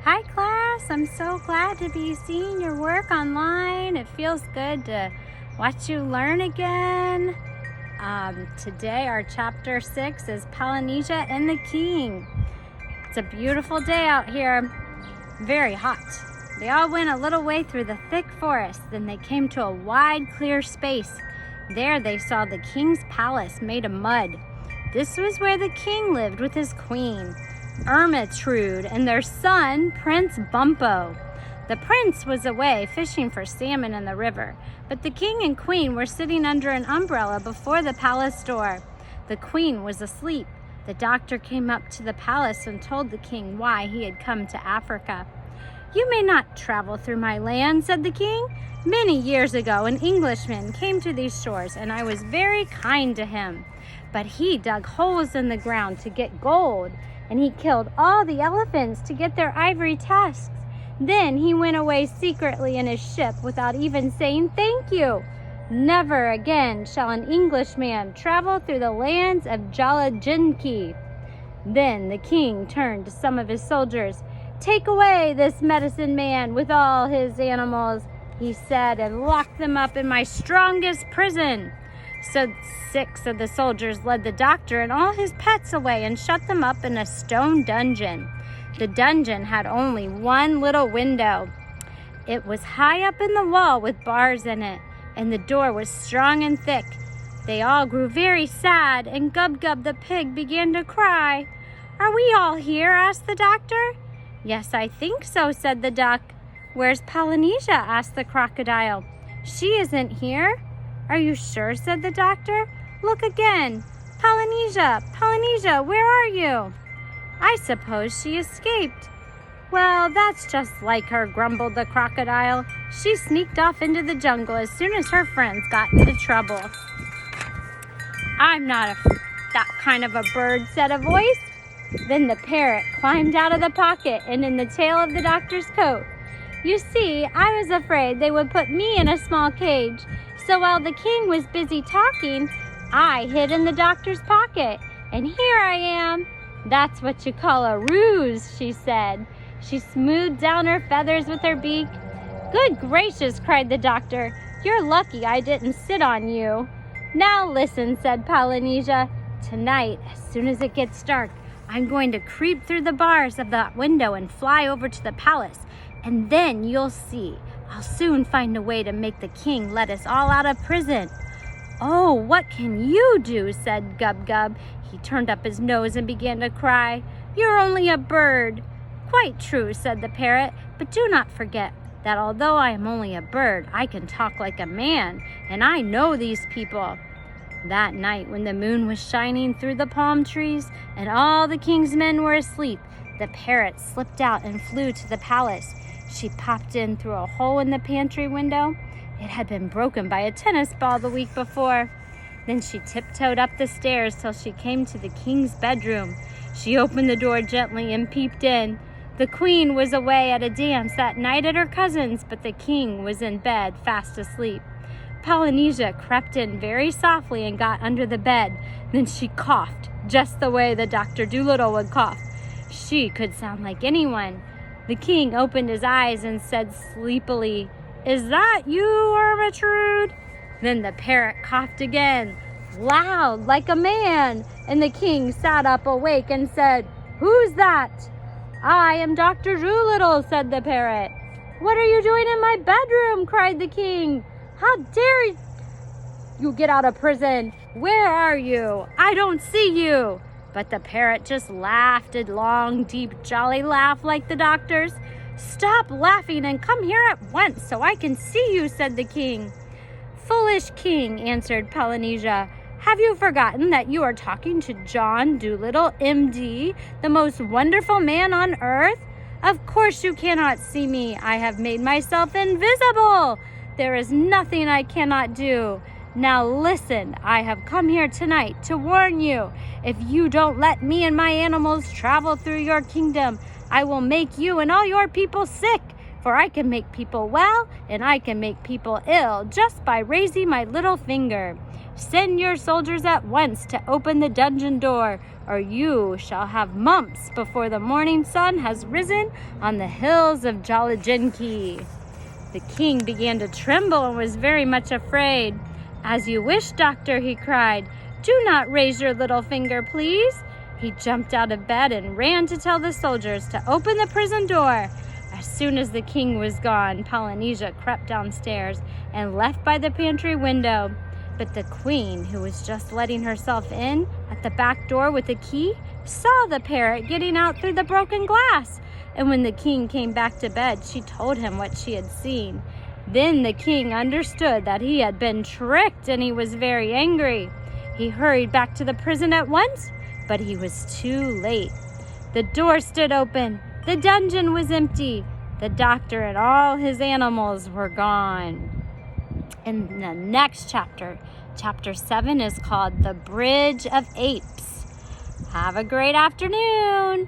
Hi class, I'm so glad to be seeing your work online. It feels good to watch you learn again. Today our chapter 6 is Polynesia and the King. It's a beautiful day out here, very hot. They all went a little way through the thick forest, then they came to a wide clear space. There they saw the king's palace made of mud. This was where the king lived with his queen, Ermintrude, and their son, Prince Bumpo. The prince was away fishing for salmon in the river, but the king and queen were sitting under an umbrella before the palace door. The queen was asleep. The doctor came up to the palace and told the king why he had come to Africa. "You may not travel through my land," said the king. "Many years ago, an Englishman came to these shores, and I was very kind to him. But he dug holes in the ground to get gold, and he killed all the elephants to get their ivory tusks. Then he went away secretly in his ship without even saying thank you. Never again shall an Englishman travel through the lands of Jalajinki." Then the king turned to some of his soldiers. "Take away this medicine man with all his animals," he said, "and lock them up in my strongest prison." So 6 of the soldiers led the doctor and all his pets away and shut them up in a stone dungeon. The dungeon had only one little window. It was high up in the wall with bars in it, and the door was strong and thick. They all grew very sad, and Gub-Gub the pig began to cry. "Are we all here?" asked the doctor. "Yes, I think so," said the duck. "Where's Polynesia?" asked the crocodile. "She isn't here." "Are you sure?" said the doctor. "Look again. Polynesia, Polynesia, where are you?" "I suppose she escaped." "Well, that's just like her," grumbled the crocodile. "She sneaked off into the jungle as soon as her friends got into trouble." "I'm not that kind of a bird," said a voice. Then the parrot climbed out of the pocket and in the tail of the doctor's coat. "You see, I was afraid they would put me in a small cage. So while the king was busy talking, I hid in the doctor's pocket, and here I am." "That's what you call a ruse," she said. She smoothed down her feathers with her beak. "Good gracious," cried the doctor. "You're lucky I didn't sit on you." "Now listen," said Polynesia. "Tonight, as soon as it gets dark, I'm going to creep through the bars of that window and fly over to the palace, and then you'll see. I'll soon find a way to make the king let us all out of prison." "Oh, what can you do?" said Gub-Gub. He turned up his nose and began to cry. "You're only a bird." "Quite true," said the parrot, "but do not forget that although I am only a bird, I can talk like a man, and I know these people." That night, when the moon was shining through the palm trees and all the king's men were asleep, the parrot slipped out and flew to the palace. She popped in through a hole in the pantry window. It had been broken by a tennis ball the week before. Then she tiptoed up the stairs till she came to the king's bedroom. She opened the door gently and peeped in. The queen was away at a dance that night at her cousin's, but the king was in bed, fast asleep. Polynesia crept in very softly and got under the bed. Then she coughed, just the way the Dr. Dolittle would cough. She could sound like anyone. The king opened his eyes and said sleepily, "Is that you, Ermintrude?" Then the parrot coughed again, loud like a man, and the king sat up awake and said, "Who's that?" "I am Dr. Dolittle," said the parrot. "What are you doing in my bedroom?" cried the king. "How dare you get out of prison? Where are you? I don't see you." But the parrot just laughed a long, deep, jolly laugh like the doctor's. "Stop laughing and come here at once so I can see you," said the king. "Foolish king," answered Polynesia, "have you forgotten that you are talking to John Dolittle, MD, the most wonderful man on earth? Of course you cannot see me. I have made myself invisible. There is nothing I cannot do. Now listen, I have come here tonight to warn you. If you don't let me and my animals travel through your kingdom, I will make you and all your people sick. For I can make people well and I can make people ill just by raising my little finger." Send your soldiers at once to open the dungeon door, or you shall have mumps before the morning sun has risen on the hills of Jolliginki." The king began to tremble and was very much afraid. "As you wish, doctor," he cried. "Do not raise your little finger, please." He jumped out of bed and ran to tell the soldiers to open the prison door. As soon as the king was gone, Polynesia crept downstairs and left by the pantry window. But the queen, who was just letting herself in at the back door with a key, saw the parrot getting out through the broken glass. And when the king came back to bed, she told him what she had seen. Then the king understood that he had been tricked, and he was very angry. He hurried back to the prison at once, but he was too late. The door stood open. The dungeon was empty. The doctor and all his animals were gone. In the next chapter, chapter 7 is called The Bridge of Apes. Have a great afternoon.